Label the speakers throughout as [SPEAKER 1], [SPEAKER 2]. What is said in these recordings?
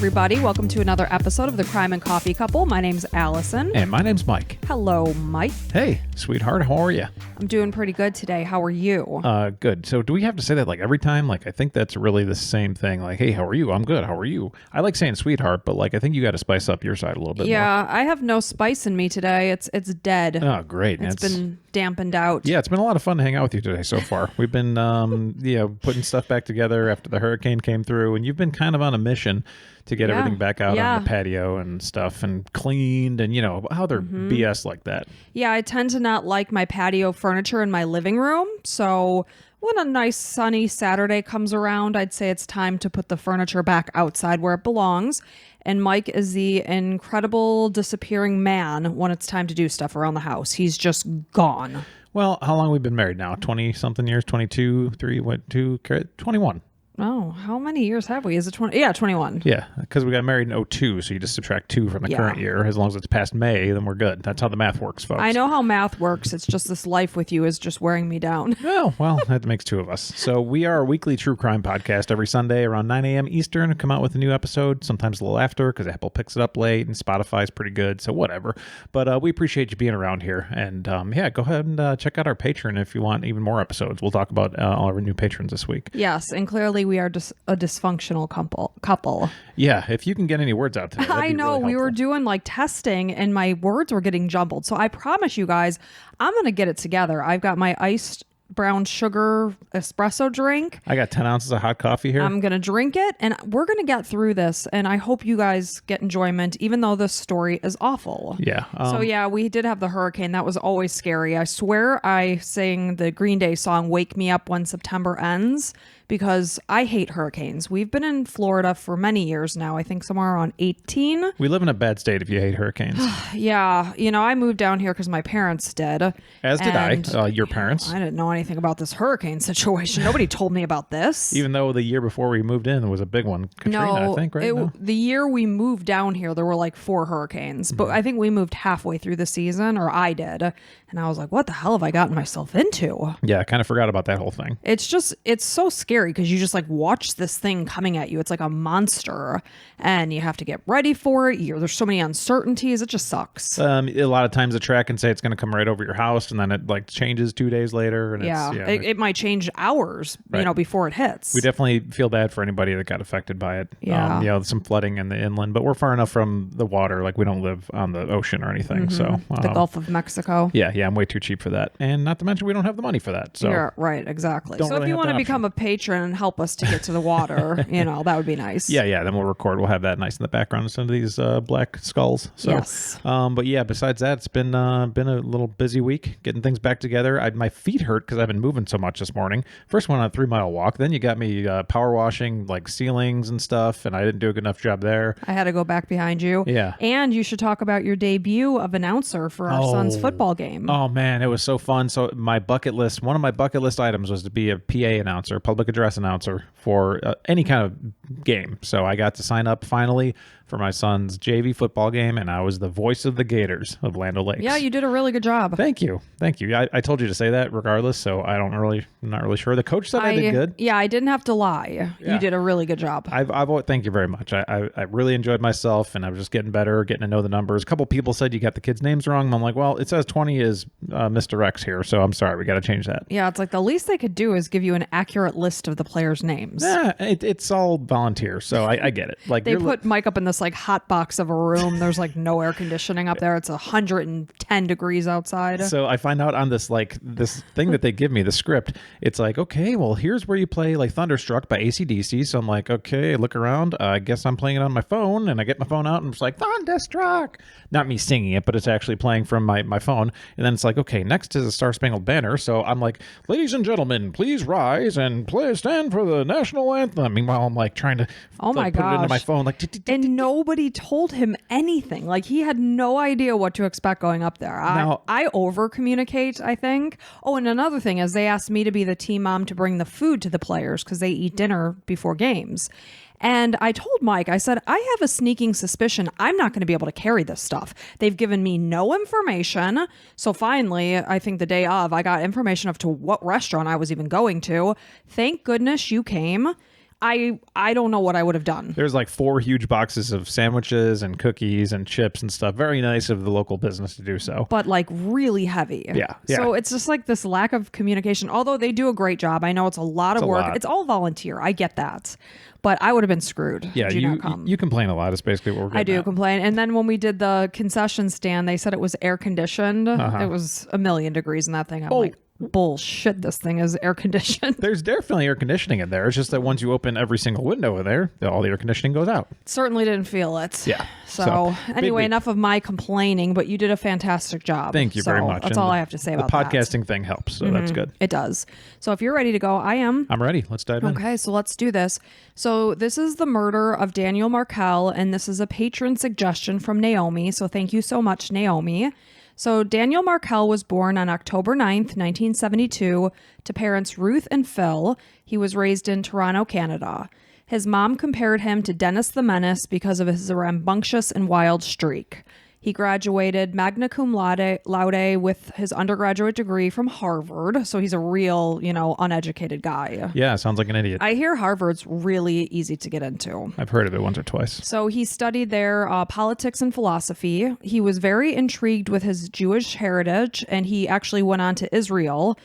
[SPEAKER 1] everybody. Welcome to another episode of the Crime and Coffee Couple. My name's Allison.
[SPEAKER 2] And my name's Mike.
[SPEAKER 1] Hello, Mike.
[SPEAKER 2] Hey, sweetheart, how are you?
[SPEAKER 1] I'm doing pretty good today. How are you?
[SPEAKER 2] Good. So do we have to say that like every time? Like, I think that's really the same thing. Like, hey, how are you? I'm good. How are you? I like saying sweetheart, but like, I think you got to spice up your side a little bit more.
[SPEAKER 1] Yeah, I have no spice in me today. It's dead.
[SPEAKER 2] Oh, great.
[SPEAKER 1] It's been dampened out.
[SPEAKER 2] Yeah, it's been a lot of fun to hang out with you today so far. We've been, putting stuff back together after the hurricane came through, and you've been kind of on a mission to get everything back out on the patio and stuff and cleaned and, how they're BS like that.
[SPEAKER 1] Yeah, I tend to not like my patio furniture in my living room. So when a nice sunny Saturday comes around, I'd say it's time to put the furniture back outside where it belongs. And Mike is the incredible disappearing man when it's time to do stuff around the house. He's just gone.
[SPEAKER 2] Well, how long have we been married now? 20-something years? 22, 21.
[SPEAKER 1] Oh, how many years have we? Is it 20? Yeah, 21.
[SPEAKER 2] Yeah, because we got married in 02, so you just subtract 2 from the current year. As long as it's past May, then we're good. That's how the math works, folks.
[SPEAKER 1] I know how math works. It's just this life with you is just wearing me down.
[SPEAKER 2] Oh, well, that makes 2 of us. So we are a weekly true crime podcast every Sunday around 9 a.m. Eastern. Come out with a new episode, sometimes a little after, because Apple picks it up late and Spotify's pretty good, so whatever. But we appreciate you being around here. And go ahead and check out our Patreon if you want even more episodes. We'll talk about all our new patrons this week.
[SPEAKER 1] Yes, and clearly we are just a dysfunctional couple.
[SPEAKER 2] Yeah, if you can get any words out today,
[SPEAKER 1] I know,
[SPEAKER 2] really
[SPEAKER 1] we were doing like testing and my words were getting jumbled. So I promise you guys, I'm going to get it together. I've got my iced brown sugar espresso drink.
[SPEAKER 2] I got 10 ounces of hot coffee here.
[SPEAKER 1] I'm going to drink it and we're going to get through this. And I hope you guys get enjoyment, even though this story is awful.
[SPEAKER 2] Yeah.
[SPEAKER 1] We did have the hurricane. That was always scary. I swear I sang the Green Day song, Wake Me Up When September Ends, because I hate hurricanes. We've been in Florida for many years now. I think somewhere around 18.
[SPEAKER 2] We live in a bad state if you hate hurricanes.
[SPEAKER 1] Yeah. I moved down here because my parents did.
[SPEAKER 2] As did I. Your parents.
[SPEAKER 1] I didn't know anything about this hurricane situation. Nobody told me about this.
[SPEAKER 2] Even though the year before we moved in was a big one. Katrina, I think, right?
[SPEAKER 1] The year we moved down here, there were like 4 hurricanes. But I think we moved halfway through the season, or I did. And I was like, what the hell have I gotten myself into?
[SPEAKER 2] Yeah, I kind of forgot about that whole thing.
[SPEAKER 1] It's so scary because you just like watch this thing coming at you. It's like a monster and you have to get ready for it. There's so many uncertainties. It just sucks.
[SPEAKER 2] A lot of times the track can say it's going to come right over your house and then it like changes 2 days later. And
[SPEAKER 1] it might change hours, before it hits.
[SPEAKER 2] We definitely feel bad for anybody that got affected by it.
[SPEAKER 1] Yeah.
[SPEAKER 2] Some flooding in the inland, but we're far enough from the water. Like we don't live on the ocean or anything. So
[SPEAKER 1] the Gulf of Mexico.
[SPEAKER 2] Yeah. I'm way too cheap for that. And not to mention we don't have the money for that. So
[SPEAKER 1] yeah, right. Exactly. So if you want to become a patron and help us to get to the water, that would be nice.
[SPEAKER 2] Yeah. Then we'll record. We'll have that nice in the background of some of these black skulls. So,
[SPEAKER 1] yes.
[SPEAKER 2] But yeah, besides that, it's been a little busy week getting things back together. My feet hurt because I've been moving so much this morning. First went on a 3-mile walk. Then you got me power washing like ceilings and stuff, and I didn't do a good enough job there.
[SPEAKER 1] I had to go back behind you.
[SPEAKER 2] Yeah.
[SPEAKER 1] And you should talk about your debut of announcer for our son's football game.
[SPEAKER 2] Oh man, it was so fun. So one of my bucket list items was to be a PA announcer, public address announcer for any kind of game. So I got to sign up finally for my son's JV football game, and I was the voice of the Gators of Land O'Lakes.
[SPEAKER 1] Yeah, you did a really good job.
[SPEAKER 2] Thank you. I told you to say that regardless, so I'm not really sure. The coach said I did good.
[SPEAKER 1] Yeah, I didn't have to lie. Yeah. You did a really good job.
[SPEAKER 2] Thank you very much. I really enjoyed myself, and I was just getting better, getting to know the numbers. A couple people said you got the kids' names wrong. And I'm like, well, it says 20 is Mr. X here, so I'm sorry. We got to change that.
[SPEAKER 1] Yeah, it's like the least they could do is give you an accurate list of the players' names.
[SPEAKER 2] Yeah, it's all volunteer, so I get it. Like
[SPEAKER 1] they put Mike up in this like hot box of a room. There's like no air conditioning up there. It's 110 degrees outside.
[SPEAKER 2] So I find out on this thing that they give me, the script, it's like, okay, well, here's where you play like Thunderstruck by AC/DC. So I'm like, okay, I look around. I guess I'm playing it on my phone, and I get my phone out and it's like Thunderstruck. Not me singing it, but it's actually playing from my phone. And then it's like, okay, next is a Star Spangled Banner. So I'm like, ladies and gentlemen, please rise and stand for the national anthem. Meanwhile, I'm like trying to
[SPEAKER 1] put it
[SPEAKER 2] into my phone.
[SPEAKER 1] And nobody told him anything. Like he had no idea what to expect going up there. I over communicate, I think. Oh, and another thing is they asked me to be the team mom to bring the food to the players because they eat dinner before games. And I told Mike, I said, I have a sneaking suspicion I'm not going to be able to carry this stuff. They've given me no information. So finally, I think the day of, I got information of to what restaurant I was even going to. Thank goodness you came. I don't know what I would have done.
[SPEAKER 2] There's like 4 huge boxes of sandwiches and cookies and chips and stuff. Very nice of the local business to do so.
[SPEAKER 1] But like really heavy.
[SPEAKER 2] Yeah.
[SPEAKER 1] So it's just like this lack of communication. Although they do a great job. I know it's a lot of work. It's all volunteer. I get that. But I would have been screwed.
[SPEAKER 2] Yeah, you complain a lot. It's basically what we're getting
[SPEAKER 1] I do
[SPEAKER 2] at.
[SPEAKER 1] complain. And then when we did the concession stand, they said it was air conditioned. It was 1,000,000 degrees in that thing. I'm like, bullshit, this thing is air conditioned.
[SPEAKER 2] There's definitely air conditioning in there. It's just that once you open every single window in there, all the air conditioning goes out.
[SPEAKER 1] Certainly didn't feel it.
[SPEAKER 2] Yeah.
[SPEAKER 1] So anyway, enough of my complaining, but you did a fantastic job.
[SPEAKER 2] Thank you very much.
[SPEAKER 1] That's all I have to say about
[SPEAKER 2] that. The podcasting thing helps, so that's good.
[SPEAKER 1] It does. So if you're ready to go, I am.
[SPEAKER 2] I'm ready. Let's dive in.
[SPEAKER 1] Okay, so let's do this. So this is the murder of Daniel Markel, and this is a patron suggestion from Naomi. So thank you so much, Naomi. So Daniel Markel was born on October 9th, 1972, to parents Ruth and Phil. He was raised in Toronto, Canada. His mom compared him to Dennis the Menace because of his rambunctious and wild streak. He graduated magna cum laude with his undergraduate degree from Harvard. So he's a real, uneducated guy.
[SPEAKER 2] Yeah, sounds like an idiot.
[SPEAKER 1] I hear Harvard's really easy to get into.
[SPEAKER 2] I've heard of it once or twice.
[SPEAKER 1] So he studied there politics and philosophy. He was very intrigued with his Jewish heritage, and he actually went on to Israel.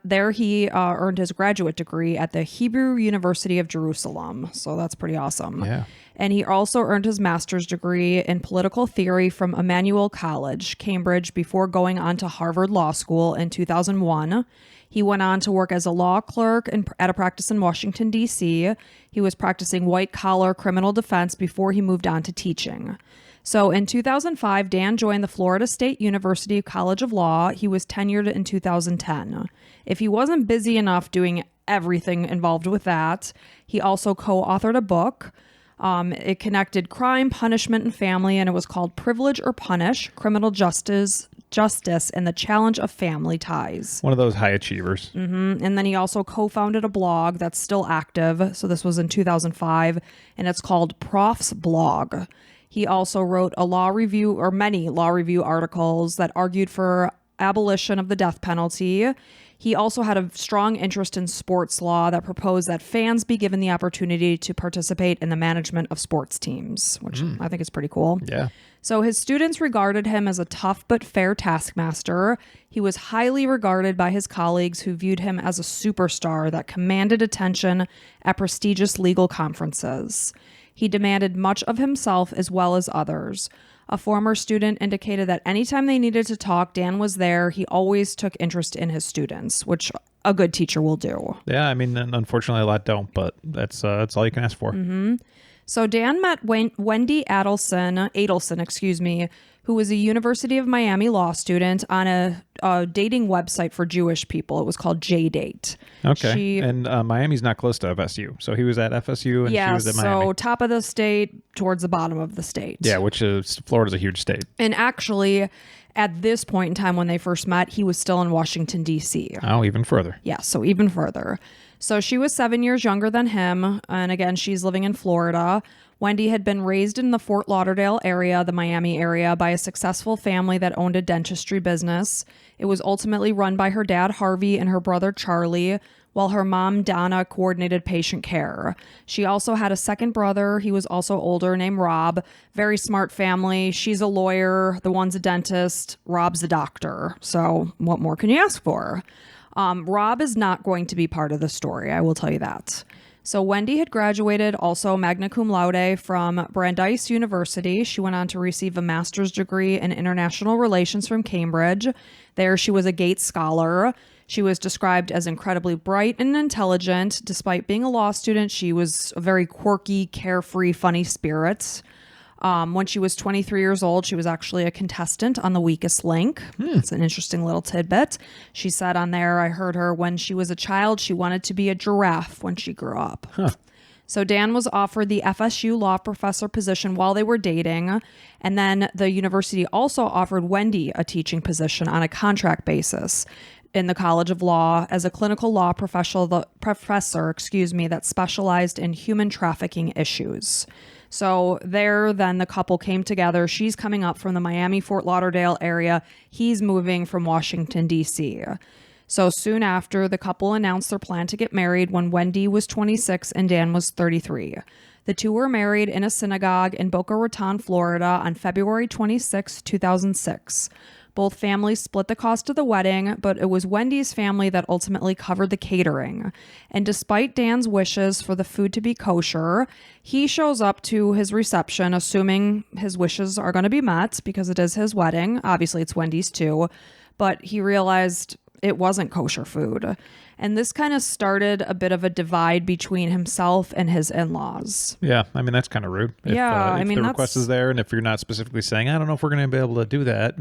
[SPEAKER 1] There he earned his graduate degree at the Hebrew University of Jerusalem. So that's pretty awesome.
[SPEAKER 2] Yeah.
[SPEAKER 1] And he also earned his master's degree in political theory from Emmanuel College, Cambridge, before going on to Harvard Law School in 2001. He went on to work as a law clerk at a practice in Washington, D.C. He was practicing white-collar criminal defense before he moved on to teaching. So in 2005, Dan joined the Florida State University College of Law. He was tenured in 2010. If he wasn't busy enough doing everything involved with that, he also co-authored a book. It connected crime, punishment, and family, and it was called Privilege or Punish: Criminal Justice and the Challenge of Family Ties.
[SPEAKER 2] One of those high achievers.
[SPEAKER 1] Mm-hmm. And then he also co-founded a blog that's still active. So this was in 2005, and it's called Prof's Blog. He also wrote many law review articles that argued for abolition of the death penalty. He also had a strong interest in sports law that proposed that fans be given the opportunity to participate in the management of sports teams, which I think is pretty cool.
[SPEAKER 2] Yeah.
[SPEAKER 1] So his students regarded him as a tough but fair taskmaster. He was highly regarded by his colleagues, who viewed him as a superstar that commanded attention at prestigious legal conferences. He demanded much of himself as well as others. A former student indicated that anytime they needed to talk, Dan was there. He always took interest in his students, which a good teacher will do.
[SPEAKER 2] Yeah, I mean, unfortunately, a lot don't, but that's all you can ask for.
[SPEAKER 1] Mm-hmm. So Dan met Wendy Adelson, who was a University of Miami law student, on a dating website for Jewish people. It was called JDate.
[SPEAKER 2] Okay. And Miami's not close to FSU. So he was at FSU and she was at Miami.
[SPEAKER 1] So top of the state towards the bottom of the state.
[SPEAKER 2] Yeah, which is Florida's a huge state.
[SPEAKER 1] And actually, at this point in time when they first met, he was still in Washington, D.C.
[SPEAKER 2] Oh, even further.
[SPEAKER 1] Yeah, so even further. So she was 7 years younger than him. And again, she's living in Florida. Wendy had been raised in the Fort Lauderdale area, the Miami area, by a successful family that owned a dentistry business. It was ultimately run by her dad, Harvey, and her brother, Charlie, while her mom, Donna, coordinated patient care. She also had a second brother. He was also older, named Rob. Very smart family. She's a lawyer. The one's a dentist. Rob's a doctor. So what more can you ask for? Rob is not going to be part of the story. I will tell you that. So Wendy had graduated also magna cum laude from Brandeis University. She went on to receive a master's degree in international relations from Cambridge. There she was a Gates Scholar. She was described as incredibly bright and intelligent. Despite being a law student, she was a very quirky, carefree, funny spirit. When she was 23 years old, she was actually a contestant on The Weakest Link. It's an interesting little tidbit. She said on there, I heard her, when she was a child, she wanted to be a giraffe when she grew up. So Dan was offered the FSU law professor position while they were dating. And then the university also offered Wendy a teaching position on a contract basis in the College of Law as a clinical law professor, that specialized in human trafficking issues. So there, then the couple came together. She's coming up from the Miami, Fort Lauderdale area. He's moving from Washington, D.C. So soon after, the couple announced their plan to get married when Wendy was 26 and Dan was 33. The two were married in a synagogue in Boca Raton, Florida on February 26, 2006. Both families split the cost of the wedding, but it was Wendy's family that ultimately covered the catering. And despite Dan's wishes for the food to be kosher, he shows up to his reception assuming his wishes are going to be met because it is his wedding. Obviously, it's Wendy's too. But he realized it wasn't kosher food. And this kind of started a bit of a divide between himself and his in-laws.
[SPEAKER 2] Yeah, I mean, that's kind of rude. If the request is there and if you're not specifically saying, I don't know if we're going to be able to do that,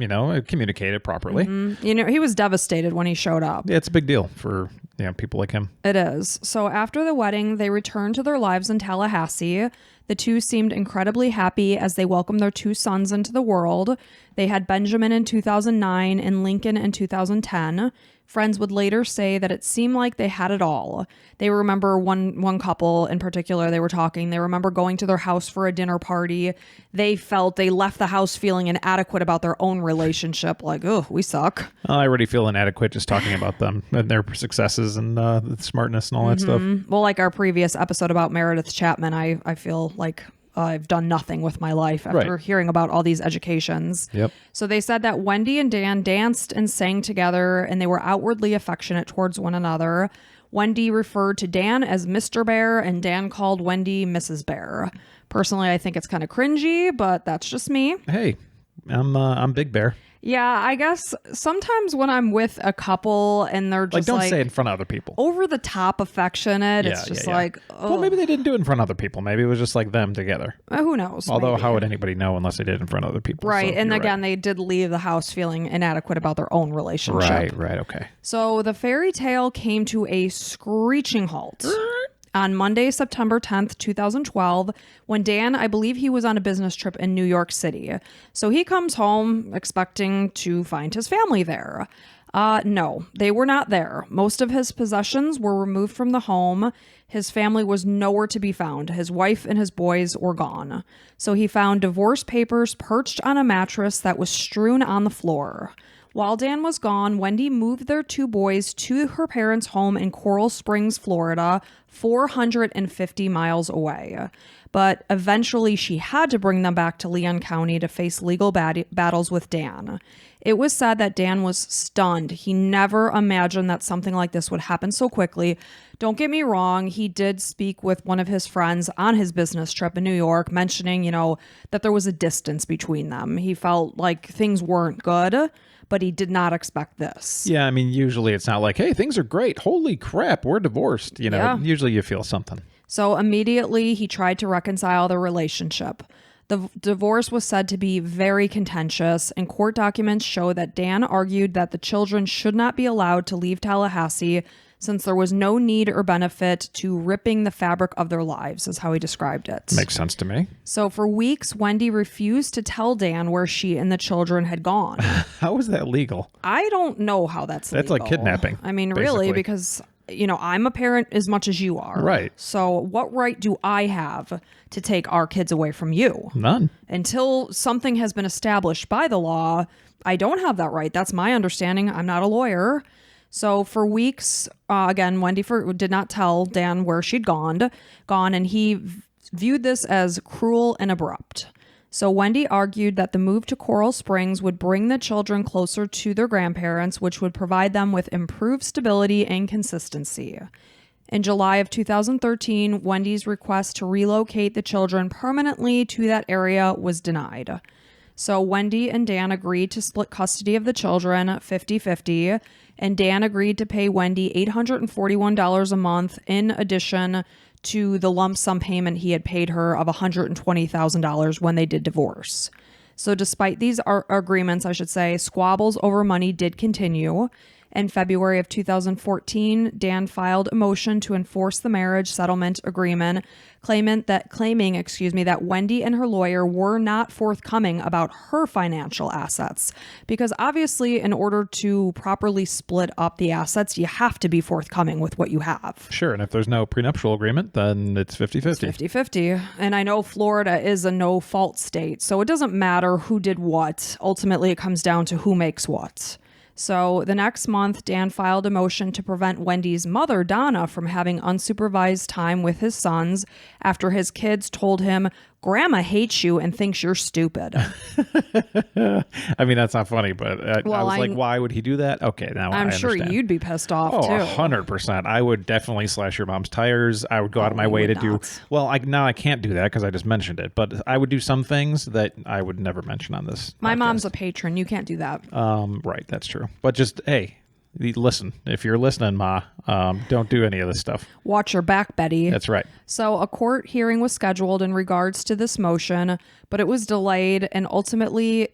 [SPEAKER 2] communicate it properly.
[SPEAKER 1] Mm-hmm. He was devastated when he showed up.
[SPEAKER 2] Yeah, it's a big deal for people like him.
[SPEAKER 1] It is. So after the wedding, they returned to their lives in Tallahassee. The two seemed incredibly happy as they welcomed their two sons into the world. They had Benjamin in 2009 and Lincoln in 2010. Friends would later say that it seemed like they had it all. They remember one couple in particular, they remember going to their house for a dinner party. They felt they left the house feeling inadequate about their own relationship. Like, oh, we suck.
[SPEAKER 2] I already feel inadequate just talking about them and their successes and the smartness and all that stuff.
[SPEAKER 1] Well, like our previous episode about Meredith Chapman, I feel like I've done nothing with my life after hearing about all these educations.
[SPEAKER 2] Yep.
[SPEAKER 1] So they said that Wendy and Dan danced and sang together, and they were outwardly affectionate towards one another. Wendy referred to Dan as Mr. Bear, and Dan called Wendy Mrs. Bear. Personally, I think it's kind of cringy, but that's just me.
[SPEAKER 2] Hey, I'm Big Bear.
[SPEAKER 1] Yeah, I guess sometimes when I'm with a couple and they're just
[SPEAKER 2] don't say it in front of other people.
[SPEAKER 1] Over the top affectionate. It's just like, oh.
[SPEAKER 2] Well, maybe they didn't do it in front of other people. Maybe it was just like them together.
[SPEAKER 1] Who knows?
[SPEAKER 2] Although, how would anybody know unless they did it in front of other people?
[SPEAKER 1] Right. So and again, they did leave the house feeling inadequate about their own relationship.
[SPEAKER 2] Right. Okay.
[SPEAKER 1] So the fairy tale came to a screeching halt on Monday, September 10th, 2012, when Dan, I believe he was on a business trip in New York City. So he comes home expecting to find his family there. No, they were not there. Most of his possessions were removed from the home. His family was nowhere to be found. His wife and his boys were gone. So he found divorce papers perched on a mattress that was strewn on the floor. While Dan was gone, Wendy moved their two boys to her parents' home in Coral Springs, Florida, 450 miles away. But eventually she had to bring them back to Leon County to face legal battles with Dan. It was said that Dan was stunned. He never imagined that something like this would happen so quickly. Don't get me wrong, he did speak with one of his friends on his business trip in New York, mentioning, that there was a distance between them. He felt like things weren't good, but he did not expect this.
[SPEAKER 2] Yeah, I mean, usually it's not like, hey, things are great. Holy crap, we're divorced. Usually you feel something.
[SPEAKER 1] So immediately he tried to reconcile the relationship. The divorce was said to be very contentious, and court documents show that Dan argued that the children should not be allowed to leave Tallahassee since there was no need or benefit to ripping the fabric of their lives, is how he described it.
[SPEAKER 2] Makes sense to me.
[SPEAKER 1] So for weeks, Wendy refused to tell Dan where she and the children had gone.
[SPEAKER 2] How is that legal?
[SPEAKER 1] I don't know how that's legal.
[SPEAKER 2] That's like kidnapping.
[SPEAKER 1] I mean, really, because I'm a parent as much as you are.
[SPEAKER 2] Right.
[SPEAKER 1] So what right do I have to take our kids away from you?
[SPEAKER 2] None.
[SPEAKER 1] Until something has been established by the law, I don't have that right. That's my understanding. I'm not a lawyer. So for weeks, again, Wendy did not tell Dan where she'd gone, and he viewed this as cruel and abrupt. So Wendy argued that the move to Coral Springs would bring the children closer to their grandparents, which would provide them with improved stability and consistency. In July of 2013, Wendy's request to relocate the children permanently to that area was denied. So Wendy and Dan agreed to split custody of the children 50-50, and Dan agreed to pay Wendy $841 a month in addition to the lump sum payment he had paid her of $120,000 when they did divorce. So despite these agreements, squabbles over money did continue. In February of 2014, Dan filed a motion to enforce the marriage settlement agreement, claiming that Wendy and her lawyer were not forthcoming about her financial assets. Because obviously, in order to properly split up the assets, you have to be forthcoming with what you have.
[SPEAKER 2] Sure, and if there's no prenuptial agreement, then it's 50-50.
[SPEAKER 1] It's 50-50. And I know Florida is a no-fault state, so it doesn't matter who did what. Ultimately, it comes down to who makes what. So the next month, Dan filed a motion to prevent Wendy's mother, Donna, from having unsupervised time with his sons after his kids told him, "Grandma hates you and thinks you're stupid."
[SPEAKER 2] I mean, that's not funny, but I was like, why would he do that? Okay, now
[SPEAKER 1] I'm
[SPEAKER 2] I
[SPEAKER 1] sure
[SPEAKER 2] understand.
[SPEAKER 1] you'd be pissed off,
[SPEAKER 2] too.
[SPEAKER 1] too.
[SPEAKER 2] 100%. I would definitely slash your mom's tires. I would go out of my way to do... Well, now I can't do that because I just mentioned it, but I would do some things that I would never mention on this
[SPEAKER 1] My
[SPEAKER 2] podcast.
[SPEAKER 1] mom's a patron. You can't do that.
[SPEAKER 2] Right, that's true. But just, hey, listen. If you're listening, Ma, don't do any of this stuff.
[SPEAKER 1] Watch your back, Betty.
[SPEAKER 2] That's right.
[SPEAKER 1] So a court hearing was scheduled in regards to this motion, but it was delayed, and ultimately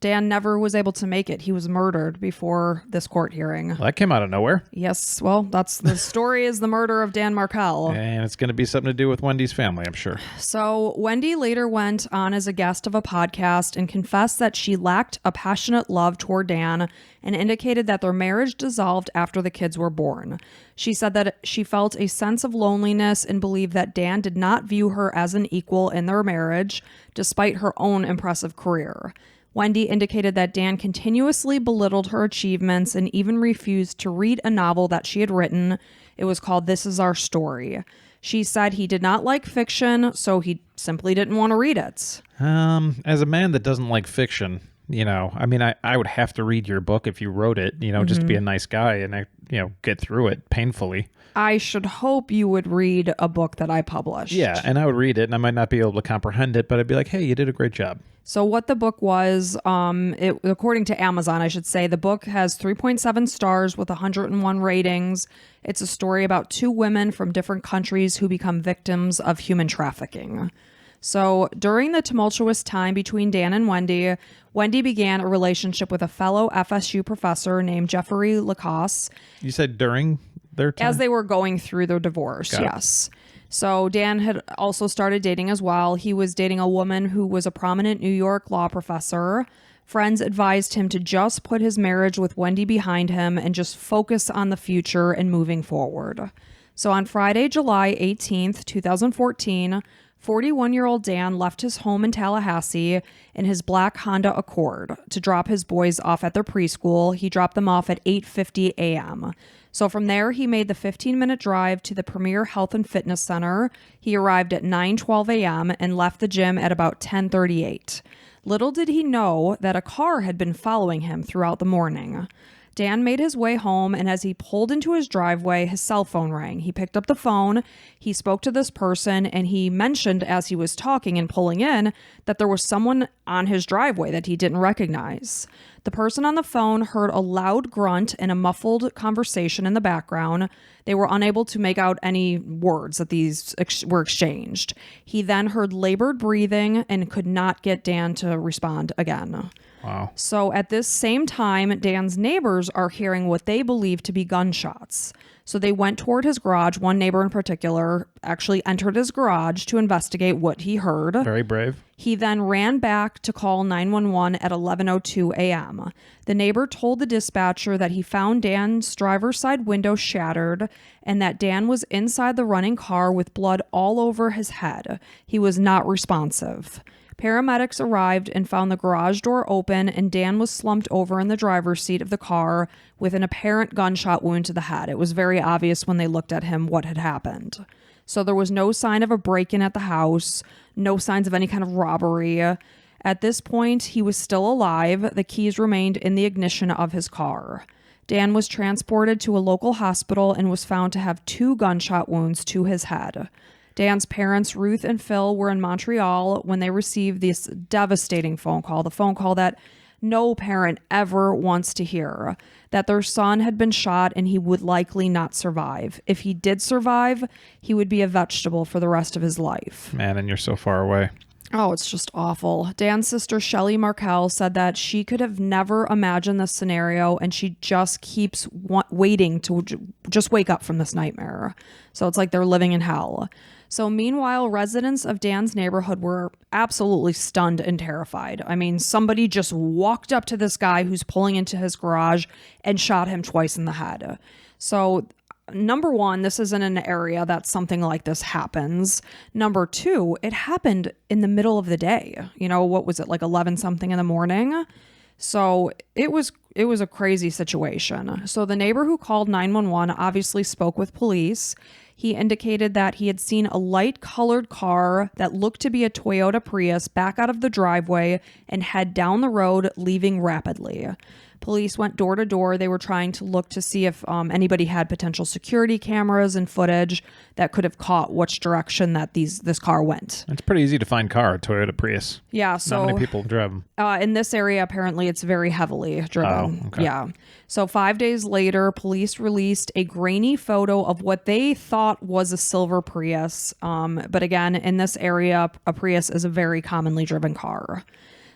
[SPEAKER 1] Dan never was able to make it. He was murdered before this court hearing.
[SPEAKER 2] Well, that came out of nowhere.
[SPEAKER 1] Yes, well, that's the story is the murder of Dan Markel.
[SPEAKER 2] And it's going to be something to do with Wendy's family, I'm sure.
[SPEAKER 1] So Wendy later went on as a guest of a podcast and confessed that she lacked a passionate love toward Dan and indicated that their marriage dissolved after the kids were born. She said that she felt a sense of loneliness and believed that Dan did not view her as an equal in their marriage, despite her own impressive career. Wendy indicated that Dan continuously belittled her achievements and even refused to read a novel that she had written. It was called This Is Our Story. She said he did not like fiction, so he simply didn't want to read it.
[SPEAKER 2] As a man that doesn't like fiction, I mean, I would have to read your book if you wrote it, just to be a nice guy and, get through it painfully.
[SPEAKER 1] I should hope you would read a book that I published.
[SPEAKER 2] Yeah, and I would read it, and I might not be able to comprehend it, but I'd be like, hey, you did a great job.
[SPEAKER 1] So what the book was, according to Amazon, I should say, the book has 3.7 stars with 101 ratings. It's a story about two women from different countries who become victims of human trafficking. So during the tumultuous time between Dan and Wendy began a relationship with a fellow FSU professor named Jeffrey Lacoste.
[SPEAKER 2] You said during their time?
[SPEAKER 1] As they were going through their divorce, yes. So Dan had also started dating as well. He was dating a woman who was a prominent New York law professor. Friends advised him to just put his marriage with Wendy behind him and just focus on the future and moving forward. So on Friday, July 18th, 2014, 41-year-old Dan left his home in Tallahassee in his black Honda Accord to drop his boys off at their preschool. He dropped them off at 8:50 a.m. So from there, he made the 15-minute drive to the Premier Health and Fitness Center. He arrived at 9:12 a.m. and left the gym at about 10:38. Little did he know that a car had been following him throughout the morning. Dan made his way home, and as he pulled into his driveway, his cell phone rang. He picked up the phone, he spoke to this person, and he mentioned as he was talking and pulling in that there was someone on his driveway that he didn't recognize. The person on the phone heard a loud grunt and a muffled conversation in the background. They were unable to make out any words that these were exchanged. He then heard labored breathing and could not get Dan to respond again.
[SPEAKER 2] Wow.
[SPEAKER 1] So at this same time, Dan's neighbors are hearing what they believe to be gunshots. So they went toward his garage. One neighbor in particular actually entered his garage to investigate what he heard.
[SPEAKER 2] Very brave.
[SPEAKER 1] He then ran back to call 911 at 11:02 a.m. The neighbor told the dispatcher that he found Dan's driver's side window shattered and that Dan was inside the running car with blood all over his head. He was not responsive. Paramedics arrived and found the garage door open, and Dan was slumped over in the driver's seat of the car with an apparent gunshot wound to the head. It was very obvious when they looked at him what had happened. So there was no sign of a break-in at the house, no signs of any kind of robbery. At this point, he was still alive. The keys remained in the ignition of his car. Dan was transported to a local hospital and was found to have 2 gunshot wounds to his head. Dan's parents, Ruth and Phil, were in Montreal when they received this devastating phone call, the phone call that no parent ever wants to hear, that their son had been shot and he would likely not survive. If he did survive, he would be a vegetable for the rest of his life.
[SPEAKER 2] Man, and you're so far away.
[SPEAKER 1] Oh, it's just awful. Dan's sister, Shelly Markel, said that she could have never imagined this scenario, and she just keeps waiting to just wake up from this nightmare. So it's like they're living in hell. So meanwhile, residents of Dan's neighborhood were absolutely stunned and terrified. I mean, somebody just walked up to this guy who's pulling into his garage and shot him twice in the head. So number one, this isn't an area that something like this happens. Number two, it happened in the middle of the day. You know, what was it, like 11 something in the morning? So it was a crazy situation. So the neighbor who called 911 obviously spoke with police. He indicated that he had seen a light colored car that looked to be a Toyota Prius back out of the driveway and head down the road, leaving rapidly. Police went door to door. They were trying to look to see if anybody had potential security cameras and footage that could have caught which direction that this car went.
[SPEAKER 2] It's pretty easy to find car, a Toyota Prius.
[SPEAKER 1] Yeah, so
[SPEAKER 2] not many people drive them.
[SPEAKER 1] In this area, apparently, it's very heavily driven.
[SPEAKER 2] Oh, okay.
[SPEAKER 1] Yeah. So 5 days later, police released a grainy photo of what they thought was a silver Prius. But again, in this area, a Prius is a very commonly driven car.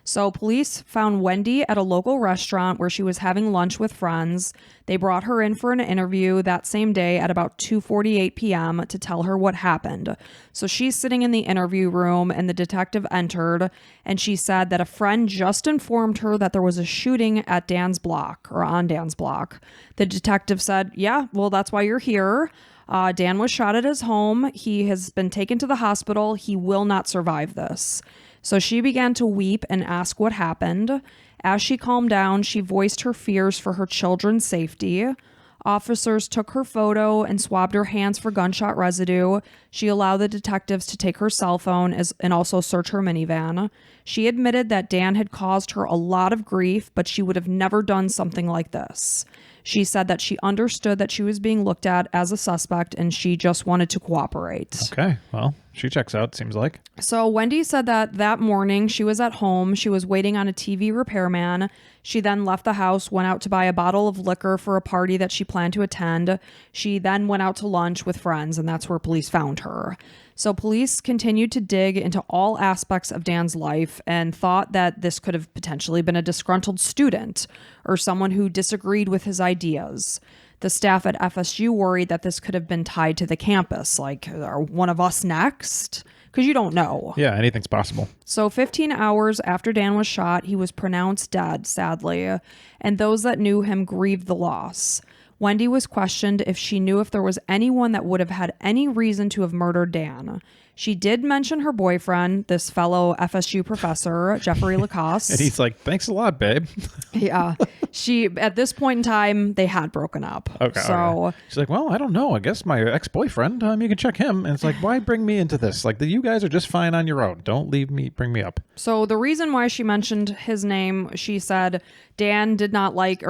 [SPEAKER 1] So police found Wendy at a local restaurant where she was having lunch with friends. They brought her in for an interview that same day at about 2:48 p.m. to tell her what happened. So she's sitting in the interview room and the detective entered, and she said that a friend just informed her that there was a shooting at Dan's block or on Dan's block. The detective said, "Yeah, well, that's why you're here. Dan was shot at his home. He has been taken to the hospital. He will not survive this." So she began to weep and ask what happened. As she calmed down, she voiced her fears for her children's safety. Officers took her photo and swabbed her hands for gunshot residue. She allowed the detectives to take her cell phone and also search her minivan. She admitted that Dan had caused her a lot of grief, but she would have never done something like this. She said that she understood that she was being looked at as a suspect and she just wanted to cooperate.
[SPEAKER 2] Okay, well, she checks out, seems like.
[SPEAKER 1] So Wendy said that morning she was at home. She was waiting on a TV repairman. She then left the house, went out to buy a bottle of liquor for a party that she planned to attend. She then went out to lunch with friends, and that's where police found her. So police continued to dig into all aspects of Dan's life and thought that this could have potentially been a disgruntled student or someone who disagreed with his ideas. The staff at FSU worried that this could have been tied to the campus, like, are one of us next? Because you don't know.
[SPEAKER 2] Yeah, anything's possible.
[SPEAKER 1] So 15 hours after Dan was shot, he was pronounced dead, sadly, and those that knew him grieved the loss. Wendy was questioned if she knew if there was anyone that would have had any reason to have murdered Dan. She did mention her boyfriend, this fellow FSU professor, Jeffrey Lacoste.
[SPEAKER 2] And he's like, "Thanks a lot, babe."
[SPEAKER 1] Yeah. At this point in time, they had broken up.
[SPEAKER 2] Okay.
[SPEAKER 1] So
[SPEAKER 2] okay. She's like, "Well, I don't know. I guess my ex-boyfriend, you can check him." And it's like, why bring me into this? Like, you guys are just fine on your own. Don't bring me up. So
[SPEAKER 1] the reason why she mentioned his name, she said Jeff did not like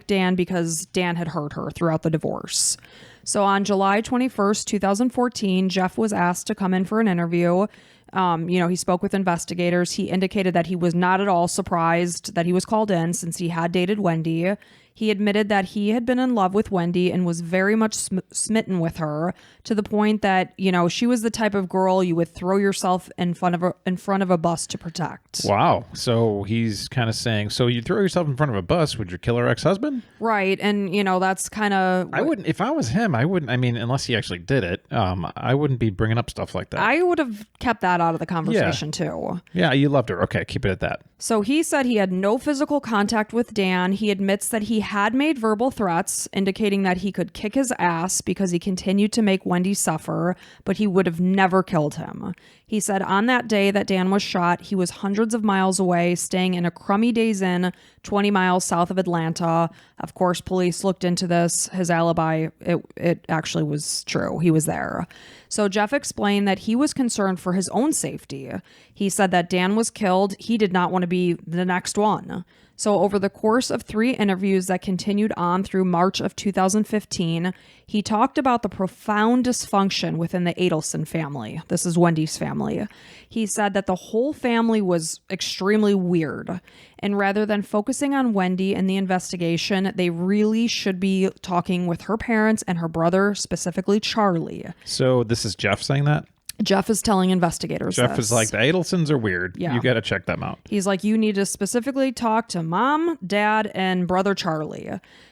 [SPEAKER 1] Dan because Dan had hurt her throughout the divorce. So on July 21st, 2014, Jeff was asked to come in for an interview. He spoke with investigators. He indicated that he was not at all surprised that he was called in since he had dated Wendy. He admitted that he had been in love with Wendy and was very much smitten with her to the point that, she was the type of girl you would throw yourself in front of a bus to protect.
[SPEAKER 2] Wow. So he's kind of saying, so you throw yourself in front of a bus, would you kill her ex-husband?
[SPEAKER 1] Right. And, that's kind of...
[SPEAKER 2] I wouldn't, if I was him, unless he actually did it, I wouldn't be bringing up stuff like that.
[SPEAKER 1] I would have kept that out of the conversation too.
[SPEAKER 2] Yeah, you loved her. Okay, keep it at that.
[SPEAKER 1] So he said he had no physical contact with Dan. He admits that he had made verbal threats, indicating that he could kick his ass because he continued to make Wendy suffer, but he would have never killed him. He said on that day that Dan was shot, he was hundreds of miles away, staying in a crummy Days Inn, 20 miles south of Atlanta. Of course, police looked into this. His alibi, it actually was true. He was there. So Jeff explained that he was concerned for his own safety. He said that Dan was killed. He did not want to be the next one. So over the course of 3 interviews that continued on through March of 2015, he talked about the profound dysfunction within the Allison family. This is Wendy's family. He said that the whole family was extremely weird. And rather than focusing on Wendy and the investigation, they really should be talking with her parents and her brother, specifically Charlie.
[SPEAKER 2] So this is Jeff saying that?
[SPEAKER 1] Jeff is telling investigators
[SPEAKER 2] Jeff is like, the Adelsons are weird. Yeah. You got to check them out.
[SPEAKER 1] He's like, you need to specifically talk to mom, dad, and brother Charlie,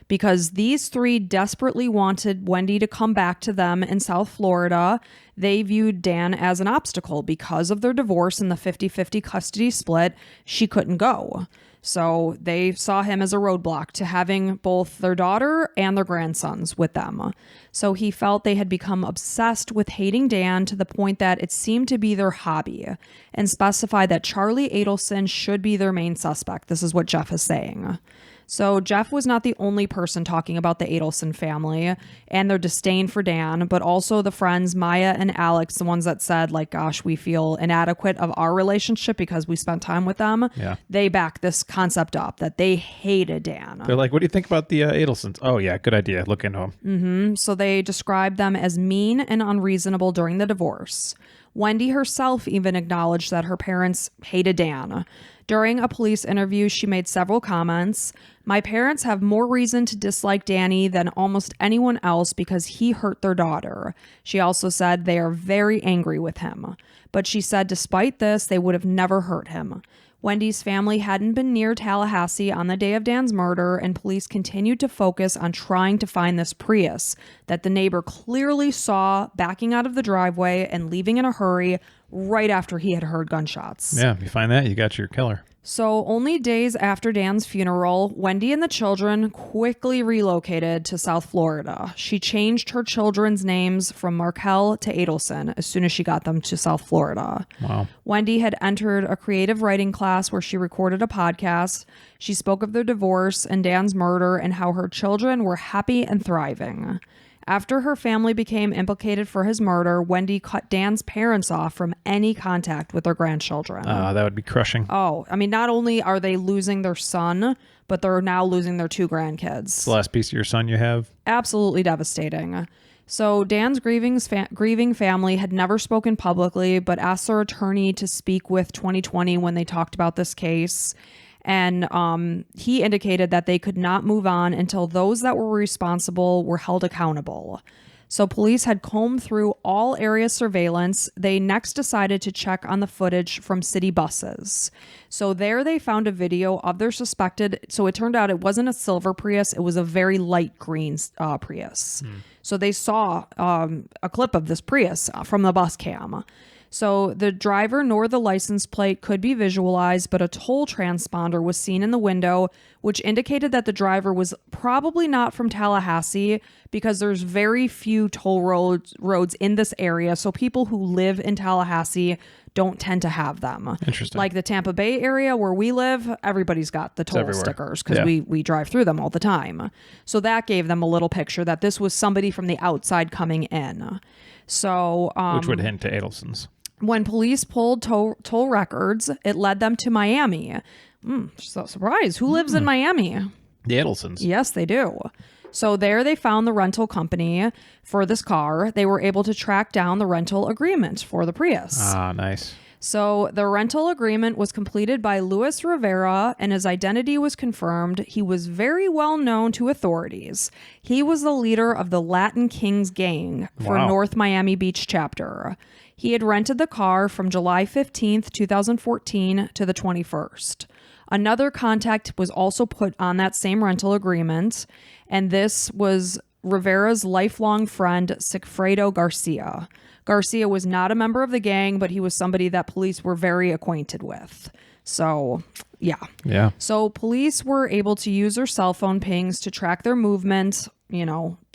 [SPEAKER 1] because these 3 desperately wanted Wendy to come back to them in South Florida. They viewed Dan as an obstacle because of their divorce and the 50-50 custody split. She couldn't go. So they saw him as a roadblock to having both their daughter and their grandsons with them. So he felt they had become obsessed with hating Dan to the point that it seemed to be their hobby, and specified that Charlie Adelson should be their main suspect. This is what Jeff is saying. So Jeff was not the only person talking about the Adelson family and their disdain for Dan, but also the friends Maya and Alex, the ones that said, like, gosh, we feel inadequate of our relationship because we spent time with them.
[SPEAKER 2] Yeah.
[SPEAKER 1] They backed this concept up that they hated Dan.
[SPEAKER 2] They're like, what do you think about the Adelsons? Oh, yeah, good idea. Look into them.
[SPEAKER 1] Mm-hmm. So they described them as mean and unreasonable during the divorce. Wendy herself even acknowledged that her parents hated Dan. During a police interview, she made several comments. My parents have more reason to dislike Danny than almost anyone else because he hurt their daughter. She also said they are very angry with him. But she said despite this, they would have never hurt him. Wendy's family hadn't been near Tallahassee on the day of Dan's murder, and police continued to focus on trying to find this Prius that the neighbor clearly saw backing out of the driveway and leaving in a hurry right after he had heard gunshots.
[SPEAKER 2] Yeah, if you find that, you got your killer.
[SPEAKER 1] So only days after Dan's funeral, Wendy and the children quickly relocated to South Florida. She changed her children's names from Markel to Adelson as soon as she got them to South Florida.
[SPEAKER 2] Wow.
[SPEAKER 1] Wendy had entered a creative writing class where she recorded a podcast. She spoke of their divorce and Dan's murder and how her children were happy and thriving. After her family became implicated for his murder, Wendy cut Dan's parents off from any contact with their grandchildren.
[SPEAKER 2] That would be crushing.
[SPEAKER 1] Oh, I mean, not only are they losing their son, but they're now losing their 2 grandkids.
[SPEAKER 2] It's the last piece of your son you have?
[SPEAKER 1] Absolutely devastating. So Dan's grieving family had never spoken publicly, but asked their attorney to speak with 2020 when they talked about this case. And he indicated that they could not move on until those that were responsible were held accountable. So police had combed through all area surveillance. They next decided to check on the footage from city buses. So there they found a video of their suspected. So it turned out it wasn't a silver Prius. It was a very light green Prius. So they saw a clip of this Prius from the bus cam. So the driver nor the license plate could be visualized, but a toll transponder was seen in the window, which indicated that the driver was probably not from Tallahassee because there's very few toll roads in this area. So people who live in Tallahassee don't tend to have them.
[SPEAKER 2] Interesting.
[SPEAKER 1] Like the Tampa Bay area where we live, everybody's got the toll stickers because we drive through them all the time. So that gave them a little picture that this was somebody from the outside coming in. So
[SPEAKER 2] which would hint to Adelson's.
[SPEAKER 1] When police pulled toll records, it led them to Miami. So surprise. Who lives in Miami?
[SPEAKER 2] The Adelsons.
[SPEAKER 1] Yes, they do. So there they found the rental company for this car. They were able to track down the rental agreement for the Prius.
[SPEAKER 2] Ah, nice.
[SPEAKER 1] So the rental agreement was completed by Luis Rivera, and his identity was confirmed. He was very well known to authorities. He was the leader of the Latin Kings gang for North Miami Beach chapter. He had rented the car from July 15th, 2014 to the 21st. Another contact was also put on that same rental agreement, and this was Rivera's lifelong friend, Sigfredo Garcia. Garcia was not a member of the gang, but he was somebody that police were very acquainted with. So, yeah. So police were able to use their cell phone pings to track their movement,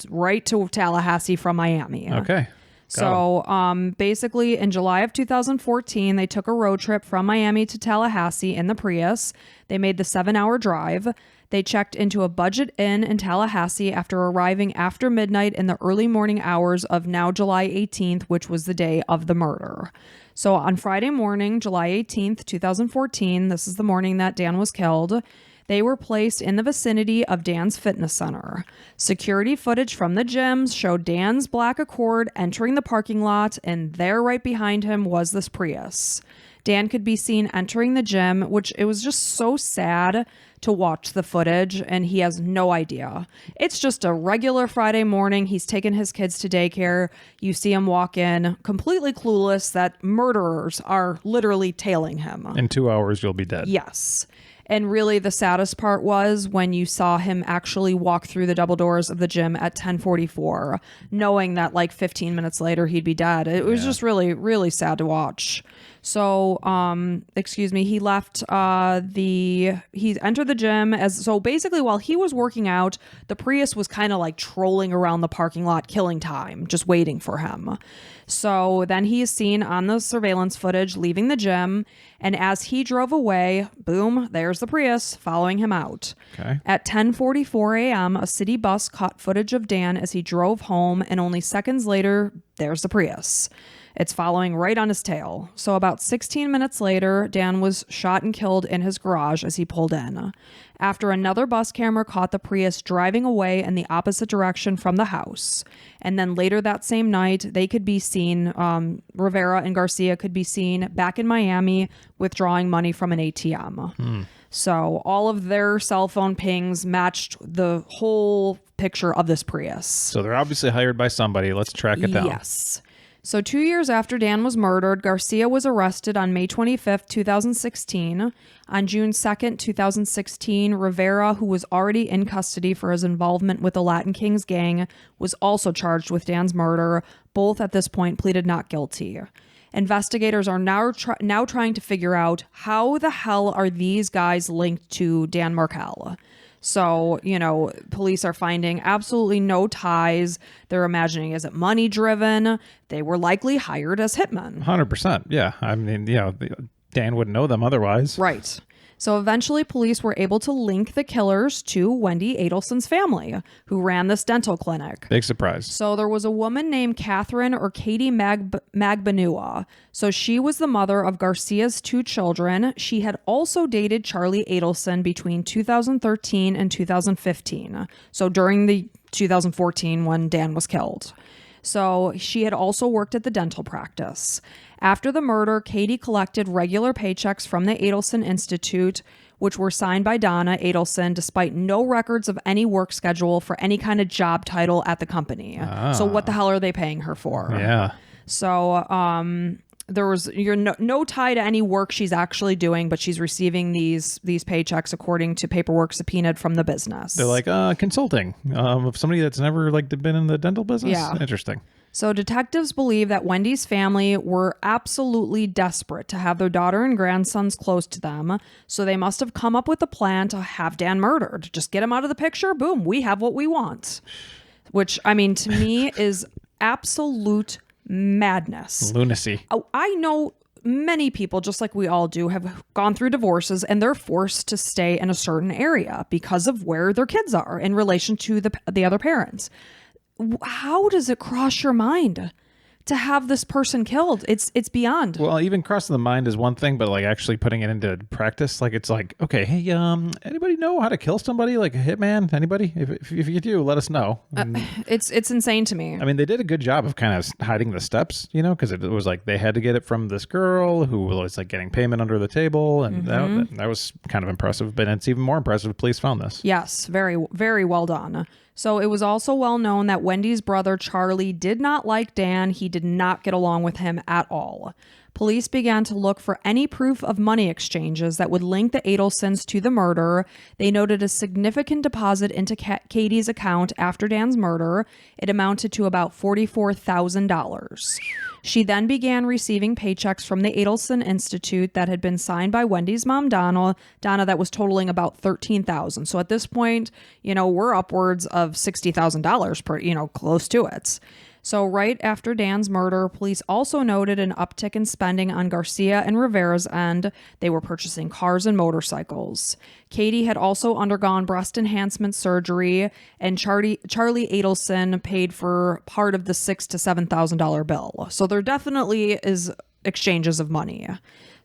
[SPEAKER 1] right to Tallahassee from Miami.
[SPEAKER 2] Okay.
[SPEAKER 1] So basically in July of 2014, they took a road trip from Miami to Tallahassee in the Prius. They made the 7-hour drive. They checked into a budget inn in Tallahassee after arriving after midnight in the early morning hours of now July 18th, which was the day of the murder. So on Friday morning, July 18th, 2014, this is the morning that Dan was killed, they were placed in the vicinity of Dan's fitness center. Security footage from the gyms showed Dan's black Accord entering the parking lot, and there right behind him was this Prius. Dan could be seen entering the gym, which it was just so sad to watch the footage, and he has no idea. It's just a regular Friday morning. He's taking his kids to daycare. You see him walk in, completely clueless that murderers are literally tailing him.
[SPEAKER 2] In 2 hours, you'll be dead.
[SPEAKER 1] Yes. And really the saddest part was when you saw him actually walk through the double doors of the gym at 10:44, knowing that like 15 minutes later he'd be dead. It was just really, really sad to watch. So, he left, he entered the gym so basically while he was working out, the Prius was kind of like trolling around the parking lot, killing time, just waiting for him. So then he is seen on the surveillance footage leaving the gym. And as he drove away, boom, there's the Prius following him out.
[SPEAKER 2] Okay.
[SPEAKER 1] At 10:44 a.m., a city bus caught footage of Dan as he drove home. And only seconds later, there's the Prius. It's following right on his tail. So about 16 minutes later, Dan was shot and killed in his garage as he pulled in. After another bus camera caught the Prius driving away in the opposite direction from the house. And then later that same night, they could be seen, Rivera and Garcia could be seen back in Miami withdrawing money from an ATM. So all of their cell phone pings matched the whole picture of this Prius.
[SPEAKER 2] So they're obviously hired by somebody. Let's track it down.
[SPEAKER 1] Yes. So 2 years after Dan was murdered, Garcia was arrested on May 25th, 2016. On June 2nd, 2016, Rivera, who was already in custody for his involvement with the Latin Kings gang, was also charged with Dan's murder. Both at this point pleaded not guilty. Investigators are now trying to figure out how the hell are these guys linked to Dan Markel. So, police are finding absolutely no ties. They're imagining, is it money driven? They were likely hired as hitmen.
[SPEAKER 2] 100%. Yeah. I mean, Dan wouldn't know them otherwise.
[SPEAKER 1] Right. So eventually police were able to link the killers to Wendy Adelson's family, who ran this dental clinic.
[SPEAKER 2] Big surprise.
[SPEAKER 1] So there was a woman named Catherine or Katie Magbanua. So she was the mother of Garcia's 2 children. She had also dated Charlie Adelson between 2013 and 2015. So during the 2014 when Dan was killed. So she had also worked at the dental practice. After the murder, Katie collected regular paychecks from the Adelson Institute, which were signed by Donna Adelson, despite no records of any work schedule for any kind of job title at the company. So what the hell are they paying her for?
[SPEAKER 2] Yeah.
[SPEAKER 1] So there was no tie to any work she's actually doing, but she's receiving these paychecks according to paperwork subpoenaed from the business.
[SPEAKER 2] They're like consulting of somebody that's never been in the dental business.
[SPEAKER 1] Yeah.
[SPEAKER 2] Interesting.
[SPEAKER 1] So detectives believe that Wendy's family were absolutely desperate to have their daughter and grandsons close to them. So they must have come up with a plan to have Dan murdered. Just get him out of the picture. Boom. We have what we want. Which, I mean, to me is absolute madness.
[SPEAKER 2] Lunacy.
[SPEAKER 1] Oh, I know many people, just like we all do, have gone through divorces and they're forced to stay in a certain area because of where their kids are in relation to the other parents. How does it cross your mind to have this person killed? It's beyond.
[SPEAKER 2] Well, even crossing the mind is one thing, but actually putting it into practice, it's okay, hey, anybody know how to kill somebody, like a hitman? Anybody? If you do, let us know.
[SPEAKER 1] It's insane to me.
[SPEAKER 2] I mean, they did a good job of kind of hiding the steps, because it was they had to get it from this girl who was getting payment under the table, and that was kind of impressive. But it's even more impressive police found this.
[SPEAKER 1] Yes, very, very well done. So it was also well known that Wendy's brother Charlie did not like Dan. He did not get along with him at all. Police began to look for any proof of money exchanges that would link the Adelsons to the murder. They noted a significant deposit into Katie's account after Dan's murder. It amounted to about $44,000. She then began receiving paychecks from the Adelson Institute that had been signed by Wendy's mom, Donna, that was totaling about $13,000. So at this point, we're upwards of $60,000 per, close to it. So right after Dan's murder, police also noted an uptick in spending on Garcia and Rivera's end. They were purchasing cars and motorcycles. Katie had also undergone breast enhancement surgery, and Charlie Adelson paid for part of the $6,000 to $7,000 bill. So there definitely is exchanges of money.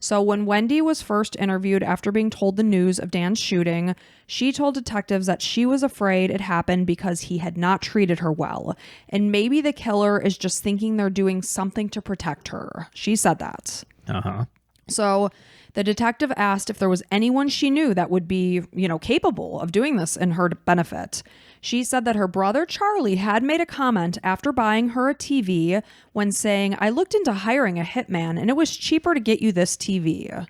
[SPEAKER 1] So when Wendy was first interviewed after being told the news of Dan's shooting, she told detectives that she was afraid it happened because he had not treated her well. And maybe the killer is just thinking they're doing something to protect her. She said that.
[SPEAKER 2] Uh-huh.
[SPEAKER 1] So the detective asked if there was anyone she knew that would be, capable of doing this in her benefit. She said that her brother Charlie had made a comment after buying her a TV when saying, "I looked into hiring a hitman and it was cheaper to get you this TV."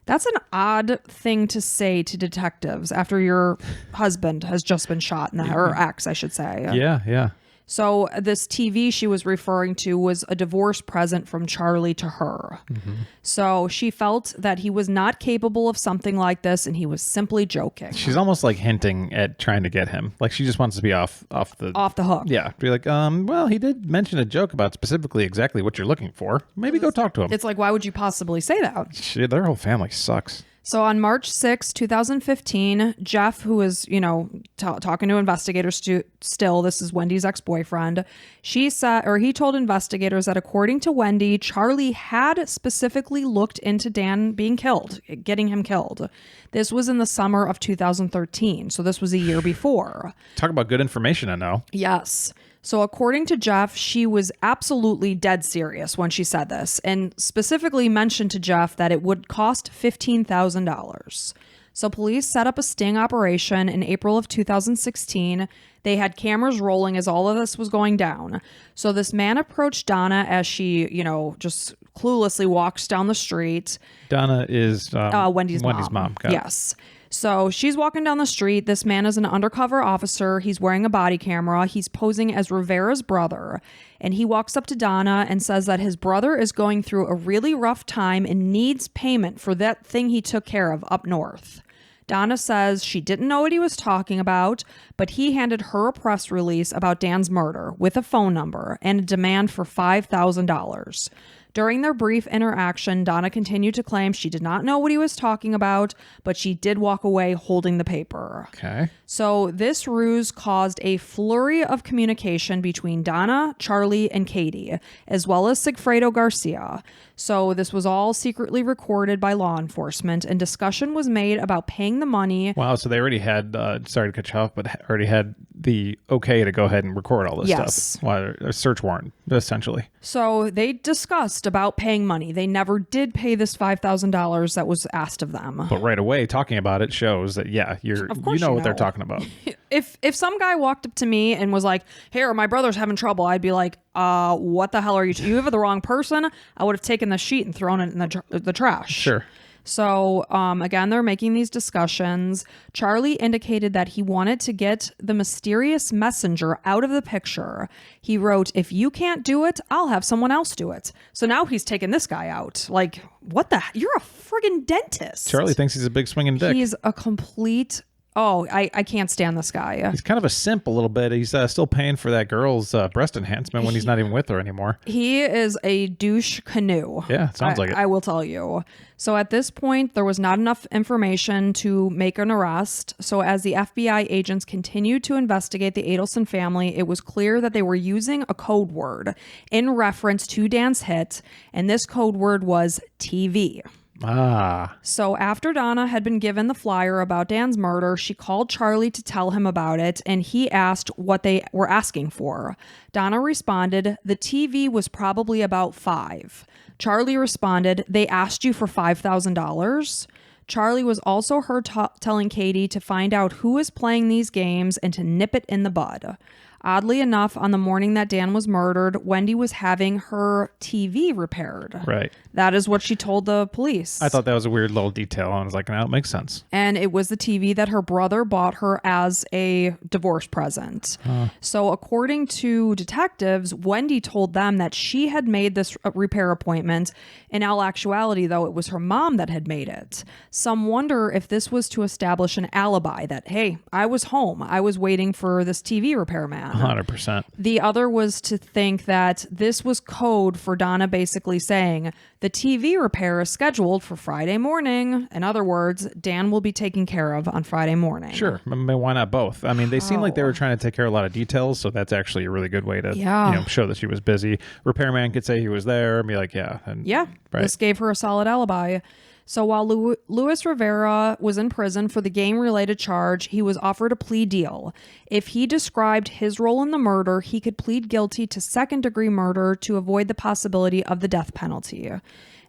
[SPEAKER 1] That's an odd thing to say to detectives after your husband has just been shot in the head, or ex, I should say.
[SPEAKER 2] Yeah.
[SPEAKER 1] So this TV she was referring to was a divorce present from Charlie to her. Mm-hmm. So she felt that he was not capable of something like this and he was simply joking.
[SPEAKER 2] She's almost like hinting at trying to get him. Like she just wants to be off the
[SPEAKER 1] hook.
[SPEAKER 2] Yeah. Be like, well, he did mention a joke about specifically exactly what you're looking for. Maybe go talk to him.
[SPEAKER 1] It's like, why would you possibly say that?
[SPEAKER 2] Shit, their whole family sucks.
[SPEAKER 1] So on March 6, 2015, Jeff, who is, talking to investigators still, this is Wendy's ex-boyfriend, he told investigators that according to Wendy, Charlie had specifically looked into Dan being killed, getting him killed. This was in the summer of 2013, so this was a year before.
[SPEAKER 2] Talk about good information to know.
[SPEAKER 1] Yes. So according to Jeff, she was absolutely dead serious when she said this, and specifically mentioned to Jeff that it would cost $15,000. So police set up a sting operation in April of 2016. They had cameras rolling as all of this was going down. So this man approached Donna as she, just cluelessly walks down the street.
[SPEAKER 2] Donna is
[SPEAKER 1] Wendy's mom. Yes. So she's walking down the street. This man is an undercover officer. He's wearing a body camera. He's posing as Rivera's brother. And he walks up to Donna and says that his brother is going through a really rough time and needs payment for that thing he took care of up north. Donna says she didn't know what he was talking about, but he handed her a press release about Dan's murder with a phone number and a demand for $5,000. During their brief interaction, Donna continued to claim she did not know what he was talking about, but she did walk away holding the paper.
[SPEAKER 2] Okay.
[SPEAKER 1] So this ruse caused a flurry of communication between Donna, Charlie, and Katie, as well as Sigfredo Garcia. So this was all secretly recorded by law enforcement, and discussion was made about paying the money.
[SPEAKER 2] Wow, so they already had, sorry to cut you off, but already had the okay to go ahead and record all this stuff. Well, a search warrant, essentially.
[SPEAKER 1] So they discussed about paying money. They never did pay this $5,000 that was asked of them.
[SPEAKER 2] But right away, talking about it shows that, yeah, you know what they're talking about.
[SPEAKER 1] If some guy walked up to me and was like, "Here, my brother's having trouble," I'd be like, what the hell are you? You have the wrong person. I would have taken the sheet and thrown it in the trash.
[SPEAKER 2] Sure.
[SPEAKER 1] So, again, they're making these discussions. Charlie indicated that he wanted to get the mysterious messenger out of the picture. He wrote, "If you can't do it, I'll have someone else do it." So now he's taking this guy out. Like, what the? You're a friggin' dentist.
[SPEAKER 2] Charlie thinks he's a big swinging dick.
[SPEAKER 1] He's a complete... Oh, I can't stand this guy.
[SPEAKER 2] He's kind of a simp a little bit. He's still paying for that girl's breast enhancement when he's not even with her anymore.
[SPEAKER 1] He is a douche canoe.
[SPEAKER 2] Yeah, sounds like it.
[SPEAKER 1] I will tell you. So at this point, there was not enough information to make an arrest. So as the FBI agents continued to investigate the Adelson family, it was clear that they were using a code word in reference to Dan's hit, and this code word was TV. So after Donna had been given the flyer about Dan's murder, she called Charlie to tell him about it, and he asked what they were asking for. Donna responded, "The TV was probably about $5,000. Charlie responded, "They asked you for $5,000? Charlie was also heard telling Katie to find out who was playing these games and to nip it in the bud. Oddly enough, on the morning that Dan was murdered, Wendy was having her TV repaired.
[SPEAKER 2] Right.
[SPEAKER 1] That is what she told the police.
[SPEAKER 2] I thought that was a weird little detail. I was like, no, it makes sense.
[SPEAKER 1] And it was the TV that her brother bought her as a divorce present. So according to detectives, Wendy told them that she had made this repair appointment. In all actuality, though, it was her mom that had made it. Some wonder if this was to establish an alibi that, hey, I was home. I was waiting for this TV repairman.
[SPEAKER 2] 100%.
[SPEAKER 1] The other was to think that this was code for Donna basically saying the TV repair is scheduled for Friday morning. In other words, Dan will be taken care of on Friday morning.
[SPEAKER 2] Sure. Why not both? I mean, they seem like they were trying to take care of a lot of details, so that's actually a really good way to show that she was busy. Repairman could say he was there and be like, yeah. And, right.
[SPEAKER 1] This gave her a solid alibi. So while Luis Rivera was in prison for the game-related charge, he was offered a plea deal. If he described his role in the murder, he could plead guilty to second-degree murder to avoid the possibility of the death penalty.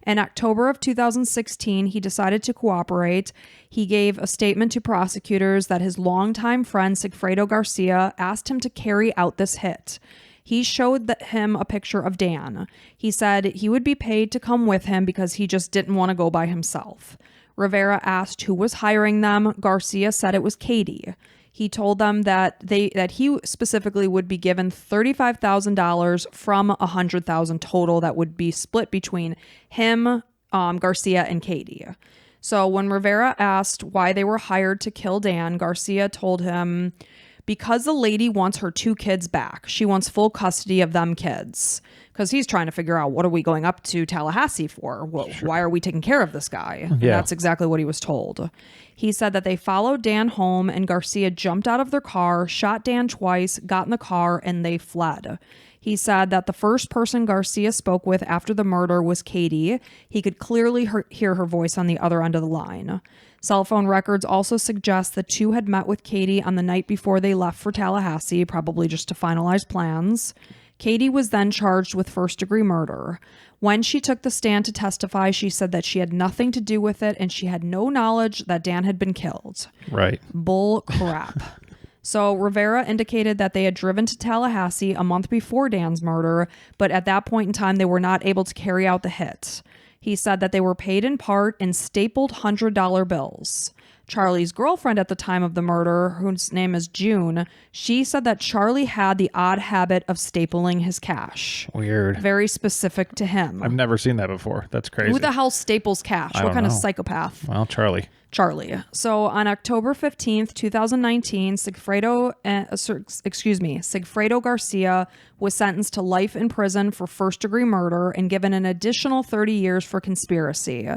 [SPEAKER 1] In October of 2016, he decided to cooperate. He gave a statement to prosecutors that his longtime friend Sigfredo Garcia asked him to carry out this hit. He showed him a picture of Dan. He said he would be paid to come with him because he just didn't want to go by himself. Rivera asked who was hiring them. Garcia said it was Katie. He told them that he specifically would be given $35,000 from $100,000 total that would be split between him, Garcia, and Katie. So when Rivera asked why they were hired to kill Dan, Garcia told him, because the lady wants her 2 kids back. She wants full custody of them kids. Because he's trying to figure out, what are we going up to Tallahassee for?
[SPEAKER 2] Sure.
[SPEAKER 1] Why are we taking care of this guy?
[SPEAKER 2] Yeah.
[SPEAKER 1] And that's exactly what he was told. He said that they followed Dan home and Garcia jumped out of their car, shot Dan twice, got in the car, and they fled. He said that the first person Garcia spoke with after the murder was Katie. He could clearly hear her voice on the other end of the line. Cell phone records also suggest the 2 had met with Katie on the night before they left for Tallahassee, probably just to finalize plans. Katie was then charged with first-degree murder. When she took the stand to testify, she said that she had nothing to do with it and she had no knowledge that Dan had been killed.
[SPEAKER 2] Right.
[SPEAKER 1] Bull crap. So Rivera indicated that they had driven to Tallahassee a month before Dan's murder, but at that point in time, they were not able to carry out the hit. He said that they were paid in part in stapled $100 bills. Charlie's girlfriend at the time of the murder, whose name is June, she said that Charlie had the odd habit of stapling his cash.
[SPEAKER 2] Weird.
[SPEAKER 1] Very specific to him.
[SPEAKER 2] I've never seen that before. That's crazy.
[SPEAKER 1] Who the hell staples cash? What kind of psychopath?
[SPEAKER 2] Well, Charlie.
[SPEAKER 1] So on October 15th, 2019, Sigfredo Garcia was sentenced to life in prison for first-degree murder and given an additional 30 years for conspiracy.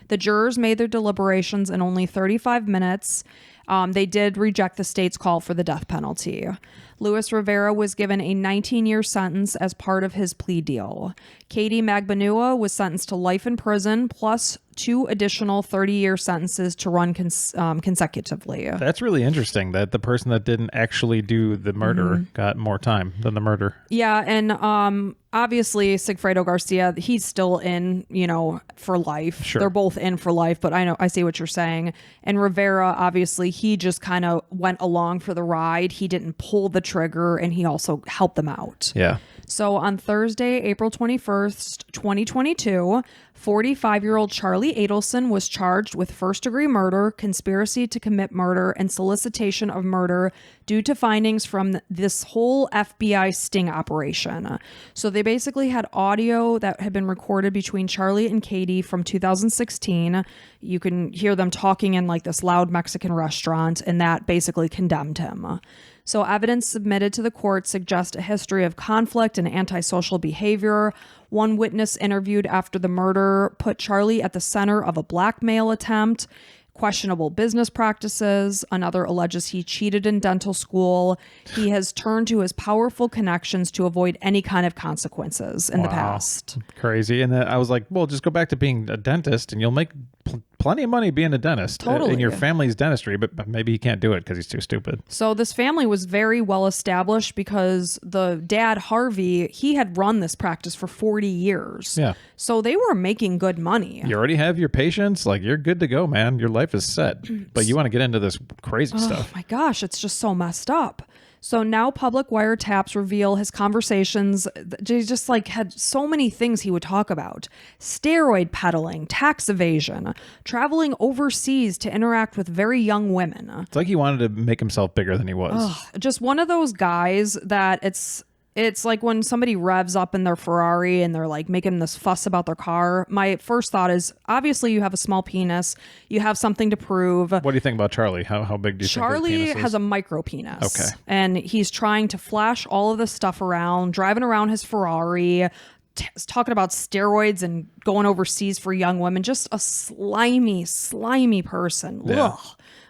[SPEAKER 1] The jurors made their deliberations in only 35 minutes. They did reject the state's call for the death penalty. Luis Rivera was given a 19-year sentence as part of his plea deal. Katie Magbanua was sentenced to life in prison plus 2 additional 30-year sentences to run consecutively.
[SPEAKER 2] That's really interesting that the person that didn't actually do the murder got more time than the murder.
[SPEAKER 1] Yeah, and obviously Sigfredo Garcia, he's still in, for life.
[SPEAKER 2] Sure.
[SPEAKER 1] They're both in for life, but I see what you're saying. And Rivera, obviously, he just kind of went along for the ride. He didn't pull the trigger, and he also helped them out.
[SPEAKER 2] Yeah.
[SPEAKER 1] So on Thursday, April 21st, 2022, 45-year-old Charlie Adelson was charged with first-degree murder, conspiracy to commit murder, and solicitation of murder due to findings from this whole FBI sting operation. So they basically had audio that had been recorded between Charlie and Katie from 2016. You can hear them talking in like this loud Mexican restaurant, and that basically condemned him. So evidence submitted to the court suggests a history of conflict and antisocial behavior. One witness interviewed after the murder put Charlie at the center of a blackmail attempt, questionable business practices. Another alleges he cheated in dental school. He has turned to his powerful connections to avoid any kind of consequences in the past.
[SPEAKER 2] Crazy. And I was like, well, just go back to being a dentist and you'll make plenty of money being a dentist.
[SPEAKER 1] Totally.
[SPEAKER 2] In your family's dentistry, but maybe he can't do it because he's too stupid.
[SPEAKER 1] So this family was very well established because the dad, Harvey, he had run this practice for 40 years.
[SPEAKER 2] Yeah.
[SPEAKER 1] So they were making good money.
[SPEAKER 2] You already have your patients. Like, you're good to go, man. Your life is set. But you want to get into this crazy stuff.
[SPEAKER 1] Oh my gosh, it's just so messed up. So now public wiretaps reveal his conversations. He just had so many things he would talk about. Steroid peddling, tax evasion, traveling overseas to interact with very young women.
[SPEAKER 2] It's like he wanted to make himself bigger than he was.
[SPEAKER 1] Just one of those guys that it's like when somebody revs up in their Ferrari and they're like making this fuss about their car. My first thought is, obviously you have a small penis. You have something to prove.
[SPEAKER 2] What do you think about Charlie? How big do you think his
[SPEAKER 1] Charlie
[SPEAKER 2] penis is?
[SPEAKER 1] has a micro penis.
[SPEAKER 2] Okay.
[SPEAKER 1] And he's trying to flash all of this stuff around, driving around his Ferrari, talking about steroids and going overseas for young women. Just a slimy person.
[SPEAKER 2] Yeah.
[SPEAKER 1] Ugh.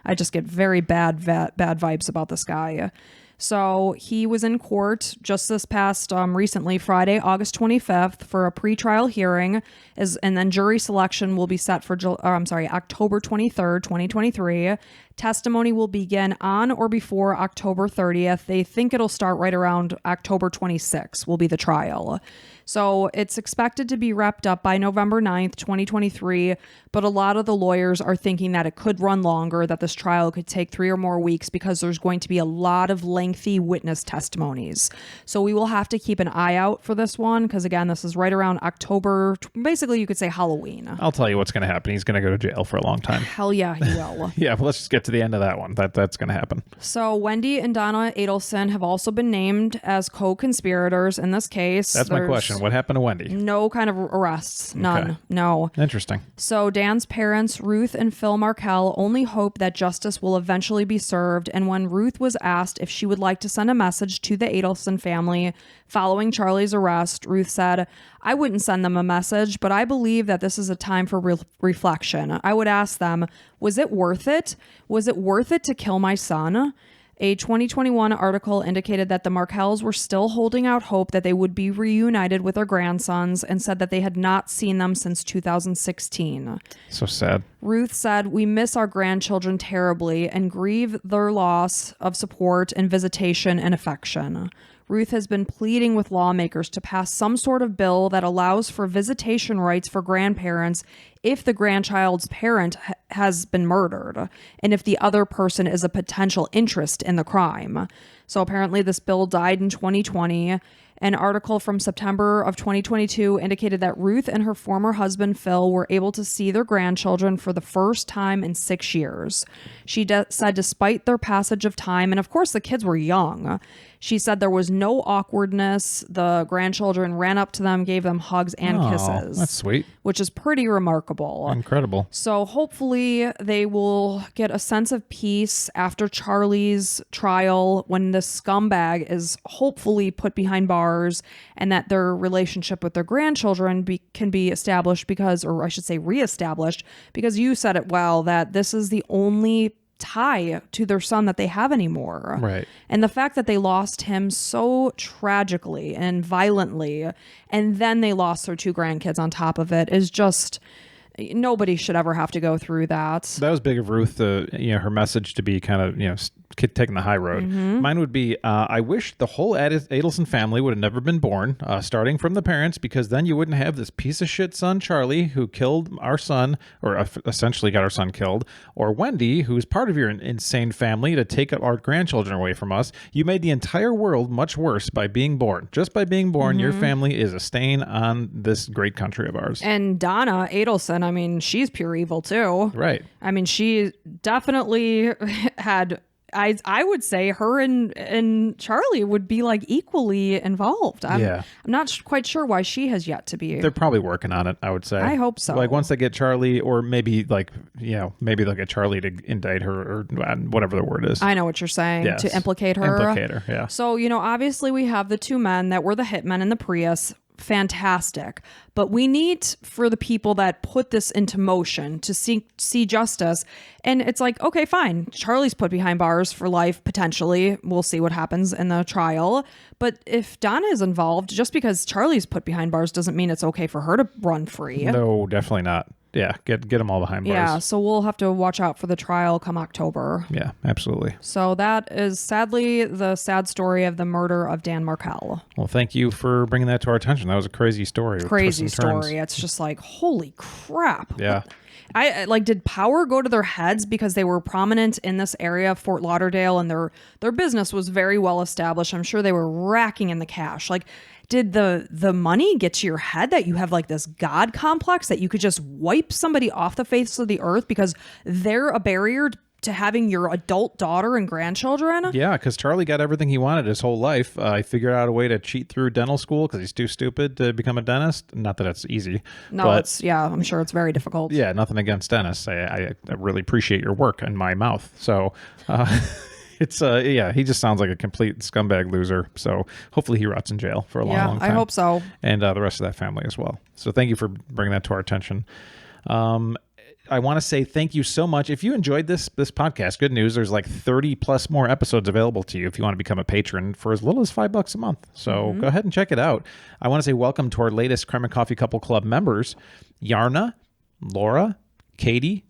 [SPEAKER 1] I just get very bad vibes about this guy. So he was in court just this past recently, Friday, August 25th, for a pretrial hearing, and then jury selection will be set for October 23rd, 2023. Testimony will begin on or before October 30th. They think it'll start right around October 26th will be the trial. So it's expected to be wrapped up by November 9th, 2023. But a lot of the lawyers are thinking that it could run longer, that this trial could take 3 or more weeks because there's going to be a lot of lengthy witness testimonies. So we will have to keep an eye out for this one because, again, this is right around October. Basically, you could say Halloween.
[SPEAKER 2] I'll tell you what's going to happen. He's going to go to jail for a long time.
[SPEAKER 1] Hell yeah, he will.
[SPEAKER 2] Yeah, well, let's just get to the end of that one. That's going to happen.
[SPEAKER 1] So Wendy and Donna Adelson have also been named as co-conspirators in this case.
[SPEAKER 2] That's my question. What happened to Wendy?
[SPEAKER 1] No kind of arrests. None.
[SPEAKER 2] Okay.
[SPEAKER 1] No.
[SPEAKER 2] Interesting.
[SPEAKER 1] So Dan's parents, Ruth and Phil Markel, only hope that justice will eventually be served. And when Ruth was asked if she would like to send a message to the Adelson family following Charlie's arrest, Ruth said, "I wouldn't send them a message, but I believe that this is a time for reflection. I would ask them, was it worth it? Was it worth it to kill my son?" A 2021 article indicated that the Markels were still holding out hope that they would be reunited with their grandsons and said that they had not seen them since 2016.
[SPEAKER 2] So sad.
[SPEAKER 1] Ruth said, "We miss our grandchildren terribly and grieve their loss of support and visitation and affection." Ruth has been pleading with lawmakers to pass some sort of bill that allows for visitation rights for grandparents if the grandchild's parent has been murdered and if the other person is a potential interest in the crime. So apparently this bill died in 2020. An article from September of 2022 indicated that Ruth and her former husband, Phil, were able to see their grandchildren for the first time in 6 years. She said despite their passage of time, and of course the kids were young, she said there was no awkwardness. The grandchildren ran up to them, gave them hugs and kisses.
[SPEAKER 2] That's sweet.
[SPEAKER 1] Which is pretty remarkable.
[SPEAKER 2] Incredible.
[SPEAKER 1] So hopefully they will get a sense of peace after Charlie's trial when the scumbag is hopefully put behind bars and that their relationship with their grandchildren can be established because, or I should say reestablished, because you said it well, that this is the only tie to their son that they have anymore.
[SPEAKER 2] Right.
[SPEAKER 1] And the fact that they lost him so tragically and violently, and then they lost their 2 grandkids on top of it, is just, nobody should ever have to go through that.
[SPEAKER 2] That was big of Ruth, her message to be kind of, taking the high road.
[SPEAKER 1] Mm-hmm.
[SPEAKER 2] Mine would be, I wish the whole Adelson family would have never been born, starting from the parents, because then you wouldn't have this piece of shit son, Charlie, who killed our son, or essentially got our son killed, or Wendy, who's part of your insane family to take our grandchildren away from us. You made the entire world much worse by being born. Just by being born, your family is a stain on this great country of ours.
[SPEAKER 1] And Donna Adelson, I mean, she's pure evil too.
[SPEAKER 2] Right.
[SPEAKER 1] I mean, she definitely had... I would say her and Charlie would be like equally involved. I'm not quite sure why she has yet to be.
[SPEAKER 2] They're probably working on it, I would say.
[SPEAKER 1] I hope so.
[SPEAKER 2] Like once they get Charlie, or maybe maybe they'll get Charlie to indict her or whatever the word is.
[SPEAKER 1] I know what you're saying.
[SPEAKER 2] Yes.
[SPEAKER 1] To implicate her.
[SPEAKER 2] Implicate her, yeah.
[SPEAKER 1] So, obviously we have the 2 men that were the hitmen in the Prius. Fantastic. But we need for the people that put this into motion to see justice. And it's like, okay, fine. Charlie's put behind bars for life, potentially. We'll see what happens in the trial. But if Donna is involved, just because Charlie's put behind bars doesn't mean it's okay for her to run free.
[SPEAKER 2] No, definitely not. Yeah, get them all behind bars.
[SPEAKER 1] Yeah, so we'll have to watch out for the trial come October.
[SPEAKER 2] Yeah, absolutely.
[SPEAKER 1] So that is sadly the sad story of the murder of Dan Markel.
[SPEAKER 2] Well, thank you for bringing that to our attention. That was a crazy story.
[SPEAKER 1] Crazy story. It's just like, holy crap.
[SPEAKER 2] Yeah.
[SPEAKER 1] Did power go to their heads because they were prominent in this area of Fort Lauderdale and their business was very well established? I'm sure they were racking in the cash. Like, did the money get to your head that you have like this God complex that you could just wipe somebody off the face of the earth because they're a barrier to having your adult daughter and grandchildren?
[SPEAKER 2] Yeah, because Charlie got everything he wanted his whole life. He figured out a way to cheat through dental school because he's too stupid to become a dentist. Not that it's easy.
[SPEAKER 1] No, I'm sure it's very difficult.
[SPEAKER 2] Yeah, nothing against dentists. I really appreciate your work in my mouth. So... It's he just sounds like a complete scumbag loser. So hopefully he rots in jail for a long time.
[SPEAKER 1] I hope so.
[SPEAKER 2] And the rest of that family as well. So thank you for bringing that to our attention. I want to say thank you so much. If you enjoyed this podcast, good news. There's like 30 plus more episodes available to you if you want to become a patron for as little as $5 a month. So go ahead and check it out. I want to say welcome to our latest Crime and Coffee Couple Club members, Yarna, Laura, Katie,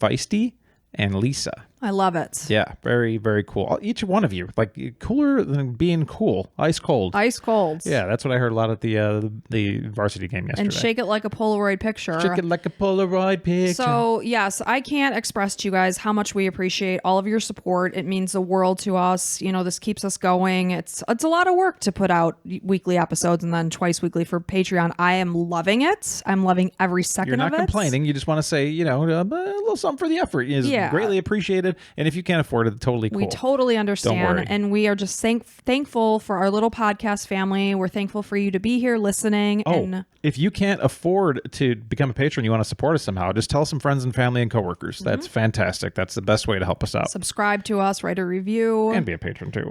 [SPEAKER 2] Feisty, and Lisa.
[SPEAKER 1] I love it.
[SPEAKER 2] Yeah, very, very cool. Each one of you, like cooler than being cool, ice cold.
[SPEAKER 1] Ice cold.
[SPEAKER 2] Yeah, that's what I heard a lot at the varsity game yesterday.
[SPEAKER 1] And shake it like a Polaroid picture.
[SPEAKER 2] Shake it like a Polaroid picture.
[SPEAKER 1] So, yes, I can't express to you guys how much we appreciate all of your support. It means the world to us. You know, this keeps us going. It's a lot of work to put out weekly episodes and then twice weekly for Patreon. I am loving it. I'm loving every second of it.
[SPEAKER 2] You're not complaining. You just want to say, you know, a little something for the effort is greatly appreciated. And if you can't afford it, totally cool.
[SPEAKER 1] We totally understand.
[SPEAKER 2] Don't worry.
[SPEAKER 1] And we are just thankful for our little podcast family. We're thankful for you to be here listening.
[SPEAKER 2] Oh,
[SPEAKER 1] and
[SPEAKER 2] if you can't afford to become a patron, you want to support us somehow, just tell some friends and family and coworkers. That's fantastic. That's the best way to help us out.
[SPEAKER 1] Subscribe to us, write a review.
[SPEAKER 2] And be a patron too.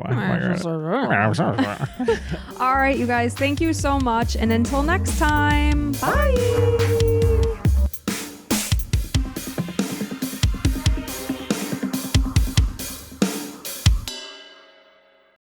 [SPEAKER 1] All right, you guys. Thank you so much. And until next time, bye.